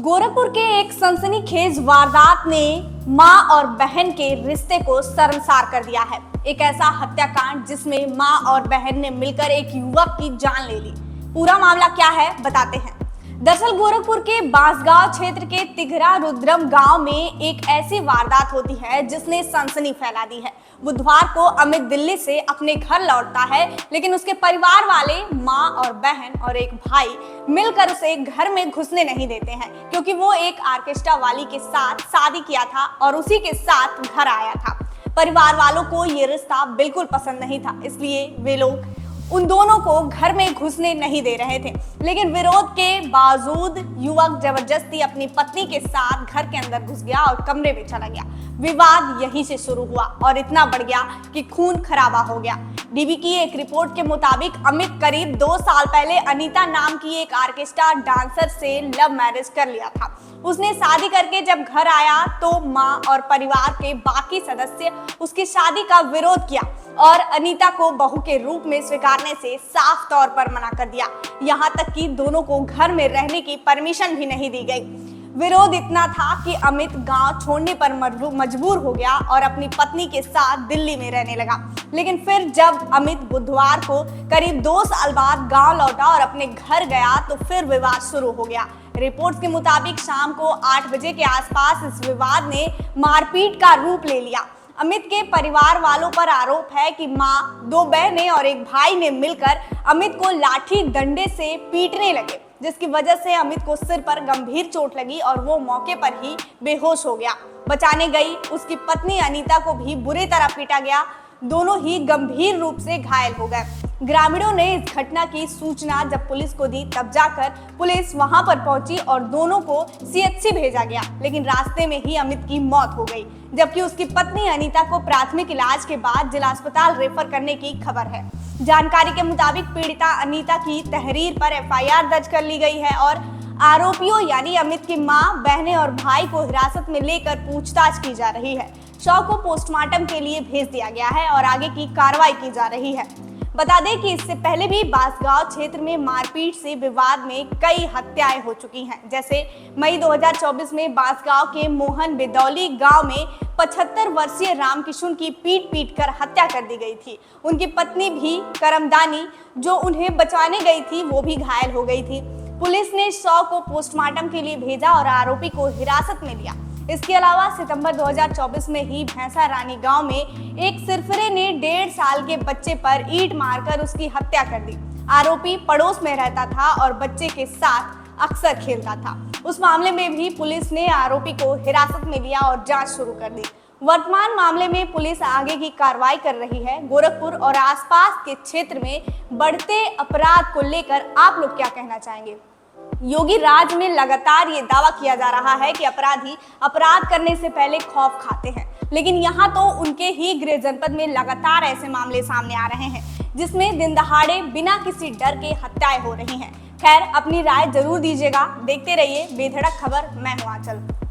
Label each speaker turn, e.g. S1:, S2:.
S1: गोरखपुर के एक सनसनीखेज वारदात ने मां और बहन के रिश्ते को शर्मसार कर दिया है। एक ऐसा हत्याकांड जिसमें मां और बहन ने मिलकर एक युवक की जान ले ली। पूरा मामला क्या है बताते हैं। दरअसल गोरखपुर के बांसगांव क्षेत्र के तिघरा रुद्रम गांव में एक ऐसी वारदात होती है जिसने सनसनी फैला दी है। बुधवार को अमित दिल्ली से अपने घर लौटता है, लेकिन उसके परिवार वाले मां और बहन और एक भाई मिलकर उसे घर में घुसने नहीं देते हैं, क्योंकि वो एक ऑर्केस्ट्रा वाली के साथ शादी किया था और उसी के साथ घर आया था। परिवार वालों को ये रिश्ता बिल्कुल पसंद नहीं था, इसलिए वे लोग उन दोनों को घर में घुसने नहीं दे रहे थे। लेकिन विरोध के बावजूद युवक जबरदस्ती अपनी पत्नी के साथ घर के अंदर घुस गया और कमरे में चला गया। विवाद यहीं से शुरू हुआ और इतना बढ़ गया कि खून खराबा हो गया। डीबी की एक रिपोर्ट के मुताबिक अमित करीब 2 साल पहले अनीता नाम की एक ऑर्केस्ट्रा डांसर से लव मैरिज कर लिया था। उसने शादी करके जब घर आया तो मां और परिवार के बाकी सदस्य उसकी शादी का विरोध किया और अनीता को बहू के रूप में स्वीकारने से साफ तौर पर मना कर दिया। यहाँ तक कि दोनों को घर में रहने की परमिशन भी नहीं दी गई। विरोध इतना था कि अमित गांव छोड़ने पर मजबूर हो गया और अपनी पत्नी के साथ दिल्ली में रहने लगा। लेकिन फिर जब अमित बुधवार को करीब 2 साल बाद गांव लौटा और अपने घर गया तो फिर विवाद शुरू हो गया। रिपोर्ट्स के मुताबिक शाम को 8 बजे के आसपास इस विवाद ने मारपीट का रूप ले लिया। अमित के परिवार वालों पर आरोप है कि मां, 2 बहनें और एक भाई ने मिलकर अमित को लाठी डंडे से पीटने लगे, जिसकी वजह से अमित को सिर पर गंभीर चोट लगी और वो मौके पर ही बेहोश हो गया। बचाने गई उसकी पत्नी अनीता को भी बुरी तरह पीटा गया। दोनों ही गंभीर रूप से घायल हो गए। ग्रामीणों ने इस घटना की सूचना जब पुलिस को दी, तब जाकर पुलिस वहां पर पहुंची और दोनों को सीएचसी भेजा गया। लेकिन रास्ते में ही अमित की मौत हो गई, जबकि उसकी पत्नी अनीता को प्राथमिक इलाज के बाद जिला अस्पताल रेफर करने की खबर है। जानकारी के मुताबिक पीड़िता अनीता की तहरीर पर एफआईआर दर्ज कर ली गई है और आरोपियों यानी अमित की मां, बहनें और भाई को हिरासत में लेकर पूछताछ की जा रही है। शव को पोस्टमार्टम के लिए भेज दिया गया है और आगे की कार्रवाई की जा रही है। बता दें कि इससे पहले भी बांसगांव क्षेत्र में मारपीट से विवाद में कई हत्याएं हो चुकी हैं। जैसे मई 2024 में बांसगांव के मोहन बेदौली गांव में 75 वर्षीय रामकिशुन की पीट कर हत्या कर दी गई थी। उनकी पत्नी भी करमदानी, जो उन्हें बचाने गई थी, वो भी घायल हो गई थी। पुलिस ने शव को पोस्टमार्टम के लिए भेजा और आरोपी को हिरासत में लिया। इसके अलावा सितंबर 2024 में ही भैंसा रानी गांव में एक सिरफिरे ने 1.5 साल के बच्चे पर ईंट मारकर उसकी हत्या कर दी। आरोपी पड़ोस में रहता था और बच्चे के साथ अक्सर खेलता था। उस मामले में भी पुलिस ने आरोपी को हिरासत में लिया और जांच शुरू कर दी। वर्तमान मामले में पुलिस आगे की कार्रवाई कर रही है। गोरखपुर और आसपास के क्षेत्र में बढ़ते अपराध को लेकर आप लोग क्या कहना चाहेंगे? योगी राज में लगातार ये दावा किया जा रहा है कि अपराधी अपराध करने से पहले खौफ खाते हैं, लेकिन यहाँ तो उनके ही गृह जनपद में लगातार ऐसे मामले सामने आ रहे हैं जिसमें दिन दहाड़े बिना किसी डर के हत्याएं हो रही हैं। खैर, अपनी राय जरूर दीजिएगा। देखते रहिए बेधड़क खबर। मैं हूं आंचल।